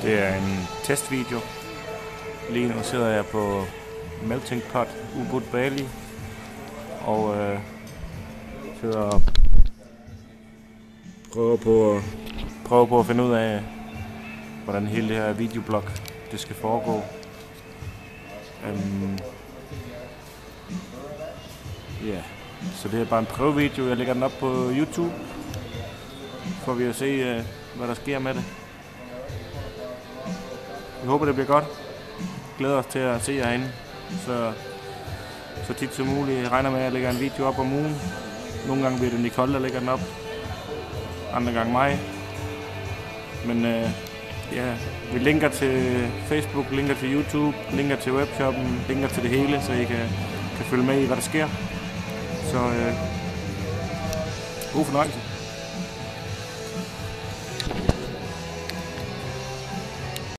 Det er en testvideo. Lige nu sidder jeg på Melting Pot Ubud Bali og sidder og prøver på at finde ud af, hvordan hele det her videoblog det skal foregå. Så det er bare en prøvevideo. Jeg lægger den op på YouTube, får vi at se, hvad der sker med det. Jeg håber, det bliver godt. Glæder os til at se jer herinde. Så tit som muligt. Jeg regner med, at jeg lægger en video op om ugen. Nogle gange bliver det Nicole, der lægger den op. Andre gange mig. Men vi linker til Facebook, linker til YouTube, linker til webshoppen, linker til det hele, så I kan følge med i, hvad der sker. Så god fornøjelse.